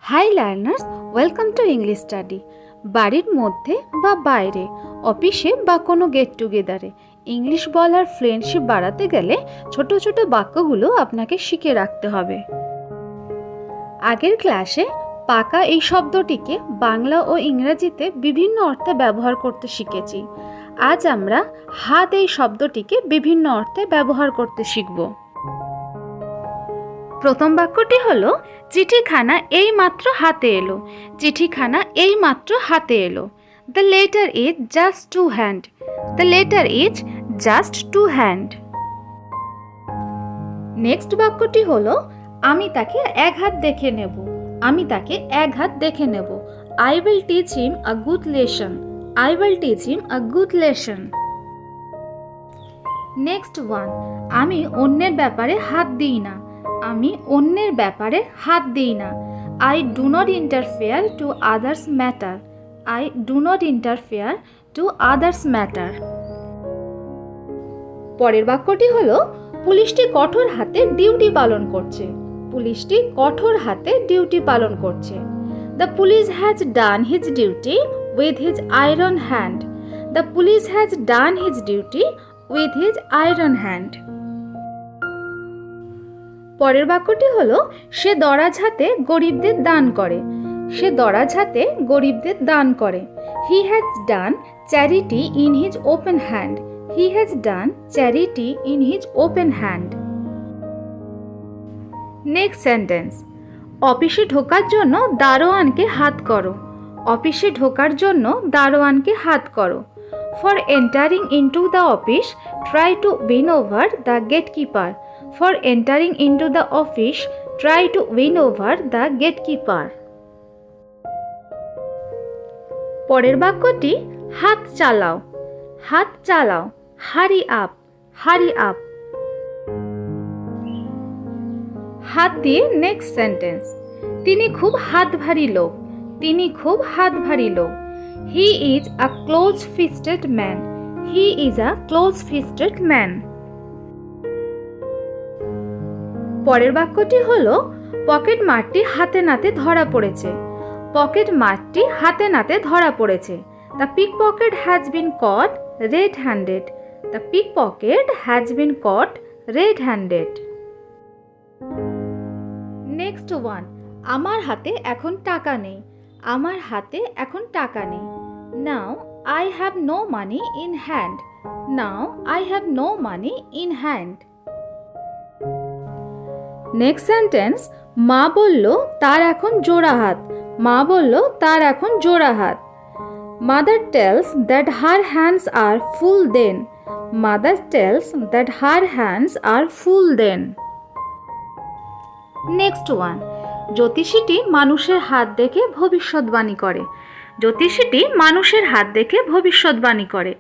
High learners, welcome to English study. বাড়ির মধ্যে বা বাইরে, অফিসে বা কোনো গেট টুগেদারে ইংলিশ বলার ফ্রেন্ডশিপ বাড়াতে গেলে ছোট ছোট বাক্যগুলো আপনাকে শিখে রাখতে হবে। আগের ক্লাসে পাকা এই শব্দটিকে বাংলা ও ইংরেজিতে বিভিন্ন অর্থে ব্যবহার করতে শিখেছি। আজ আমরা হাত এই শব্দটিকে বিভিন্ন অর্থে ব্যবহার করতে শিখব। প্রথম বাক্যটি হলো, চিঠিখানা এই মাত্র হাতে এলো। চিঠিখানা এই মাত্র হাতে এলো। The letter is just to hand. The letter is just to hand. Next বাক্যটি হলো, আমি তাকে এক হাত দেখে নেব। আমি তাকে এক হাত দেখে নেব। I will teach him a good lesson. I will teach him a good lesson. Next one, আমি অন্যের ব্যাপারে হাত দিই না। আমি অন্যের ব্যাপারে হাত দিই না। I do not interfere to others matter. I do not interfere to others matter. পরের বাক্যটি হলো, পুলিশটি কঠোর হাতে ডিউটি পালন করছে। পুলিশটি কঠোর হাতে ডিউটি পালন করছে। The police has done his duty with his iron hand. The police has done his duty with his iron hand. পরের বাক্যটি হলো, সে দরাজ হাতে গরিবদের দান করে। সে দরাজ হাতে গরিবদের দান করে। He has done charity in his open hand. He has done charity in his open hand. Next sentence, অফিসে ঢোকার জন্য দারোয়ানকে হাত করো। অফিসে ঢোকার জন্য দারোয়ানকে হাত করো। For entering into the office try to win over the gatekeeper. For entering into the office, try to win over the gatekeeper. পরের বাক্যটি, হাত চালাও। হাত চালাও। Hurry up. Hurry up. হাত দিয়ে নেক্সট সেন্টেন্স, তিনি খুব হাত ভারী লোক। তিনি খুব হাত ভারী লোক। He is a close-fisted man. He is a close-fisted man. পরের বাক্যটি হলো, পকেট মারটি হাতে নাতে ধরা পড়েছে। পকেট মারটি হাতে নাতে ধরা পড়েছে। The pickpocket has been caught red handed. The pickpocket has been caught red handed. Next one, আমার হাতে এখন টাকা নেই। আমার হাতে এখন টাকা নেই। Now I have no money in hand. Now I have no money in hand. Next sentence, মা বলল তার এখন জোড়া হাত। মা বলল তার এখন জোড়া হাত। Mother tales that her hands R full then. Mother tales that her hands R full then. Next one, জ্যোতিষীটি মানুষের হাত দেখে ভবিষ্যৎবাণী করে। জ্যোতিষীটি মানুষের হাত দেখে ভবিষ্যৎবাণী করে।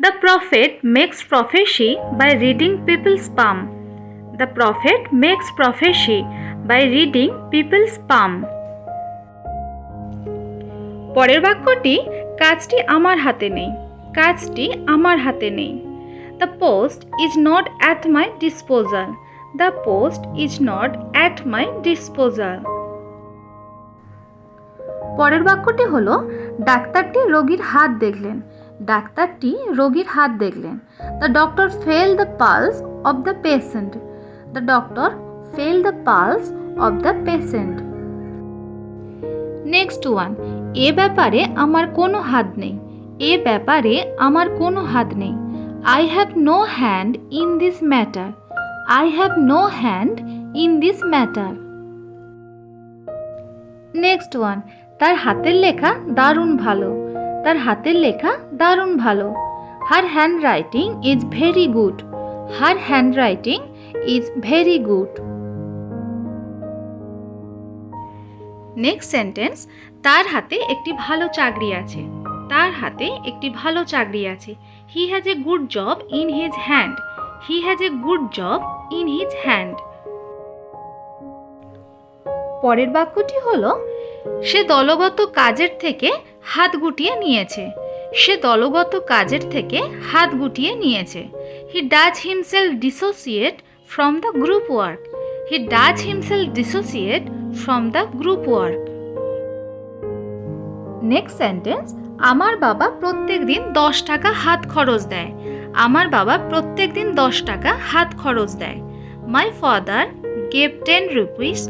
The prophet makes prophecy by reading people's palm. The prophet makes prophecy by reading people's palm. পরের বাক্যটি, কাজটি আমার হাতে নেই। কাজটি আমার হাতে নেই। The post is not at my disposal. The post is not at my disposal. পরের বাক্যটি হলো, ডাক্তারটি রোগীর হাত দেখলেন। ডাক্তারটি রোগীর হাত দেখলেন। The doctor felt the pulse of the patient. The doctor felt the pulse of the patient. Next one, এ ব্যাপারে আমার কোনো হাত নেই। এ ব্যাপারে আমার কোনো হাত নেই। I have no hand in this matter. I have no hand in this matter. Next one, তার হাতের লেখা দারুণ ভালো। তার হাতের লেখা দারুণ ভালো। Her handwriting is very good. Her handwriting is very good. Next sentence, তার হাতে একটি ভালো চাকরি আছে। তার হাতে একটি ভালো চাকরি আছে। He has a good job in his hand. He has a good job in his hand. পরের বাক্যটি হলো, সে দলগত কাজের থেকে হাত গুটিয়ে নিয়েছে। সে দলগত কাজের থেকে হাত গুটিয়ে নিয়েছে। He does himself dissociate from the group work. He does himself dissociate from the group work. Next sentence, আমার বাবা প্রত্যেক দিন 10 টাকা হাত খরচ দেয়। আমার বাবা প্রত্যেক দিন 10 টাকা হাত খরচ দেয়। My father gave 10 rupees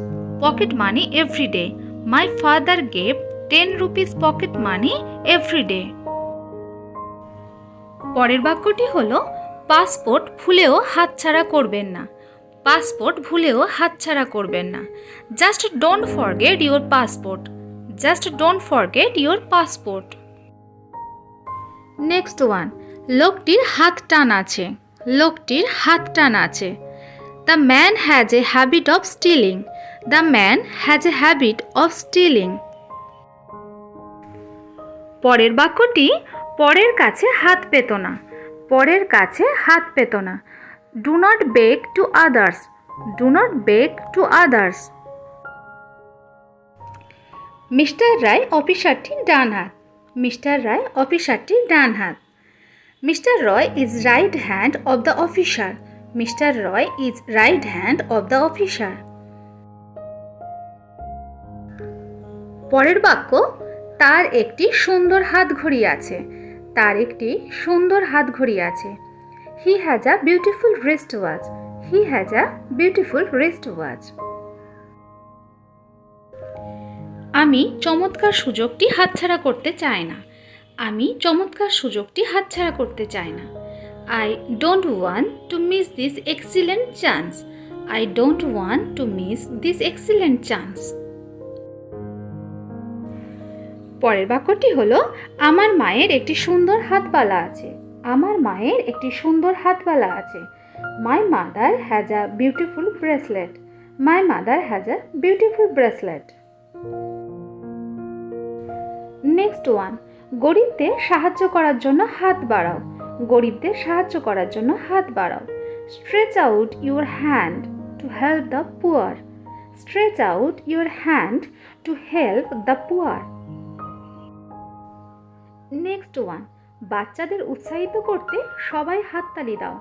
pocket money every day. My father gave 10 rupees pocket money every day. পরের বাক্যটি হলো, পাসপোর্ট ভুলেও হাতছাড়া করবেন না। পাসপোর্ট ভুলেও হাতছাড়া করবেন না। Just don't forget your passport. Just don't forget your passport. Next one, লোকটির হাত টান আছে। লোকটির হাত টান আছে। The man has a habit of stealing. The man has a habit of stealing. পরের বাক্যটি, পরের কাছে হাত পেত না। পরের কাছে হাত পেত না। Do not beg to others. Do not beg to others. Mister রায় অফিসারটির ডান হাত। মিস্টার রায় অফিসারটির ডান হাত। Mister Roy is right hand of the officer. Mister Roy is right hand of the officer. পরের বাক্য, তার একটি সুন্দর হাতঘড়ি আছে। তার একটি সুন্দর হাতঘড়ি আছে। He has a beautiful wrist watch. He has a beautiful wrist watch. আমি চমৎকার সুযোগটি হাতছাড়া করতে চাই না। আমি চমৎকার সুযোগটি হাতছাড়া করতে চাই না। I don't want to miss this excellent chance. I don't want to miss this excellent chance. পরের বাক্যটি হলো, আমার মায়ের একটি সুন্দর হাতবালা আছে। আমার মায়ের একটি সুন্দর হাতবালা আছে। My mother has a beautiful bracelet. My mother has a beautiful bracelet. Next one, গরিবদের সাহায্য করার জন্য হাত বাড়াও। গরিবদের সাহায্য করার জন্য হাত বাড়াও। Stretch out your hand to help the poor. Stretch out your hand to help the poor. Next one, বাচ্চাদের উৎসাহিত করতে সবাই হাততালি দাও।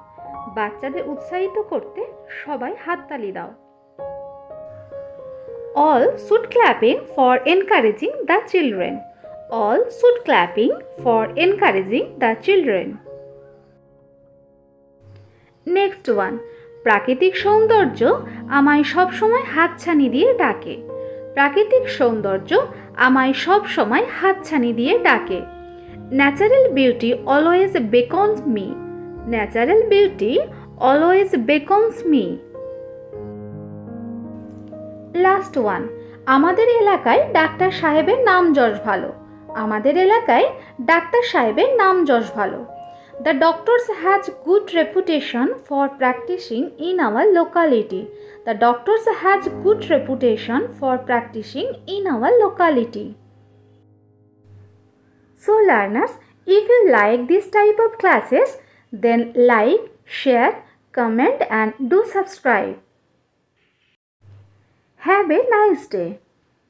বাচ্চাদের উৎসাহিত করতে সবাই হাততালি দাও। All should clapping for encouraging the children. All should clapping for encouraging the children. Next one, প্রাকৃতিক সৌন্দর্য আমায় সবসময় হাতছানি দিয়ে ডাকে। প্রাকৃতিক সৌন্দর্য আমায় সবসময় হাতছানি দিয়ে ডাকে। Natural beauty always beckons me. Natural beauty always beckons me. Last one, আমাদের এলাকায় ডাক্তার সাহেবের নাম যশ ভালো। আমাদের এলাকায় ডাক্তার সাহেবের নাম যশ ভালো। The doctors has good reputation for practising in our locality. The doctors has good reputation for practising in our locality. So learners, if you like this type of classes, then like, share, comment and do subscribe. Have a nice day.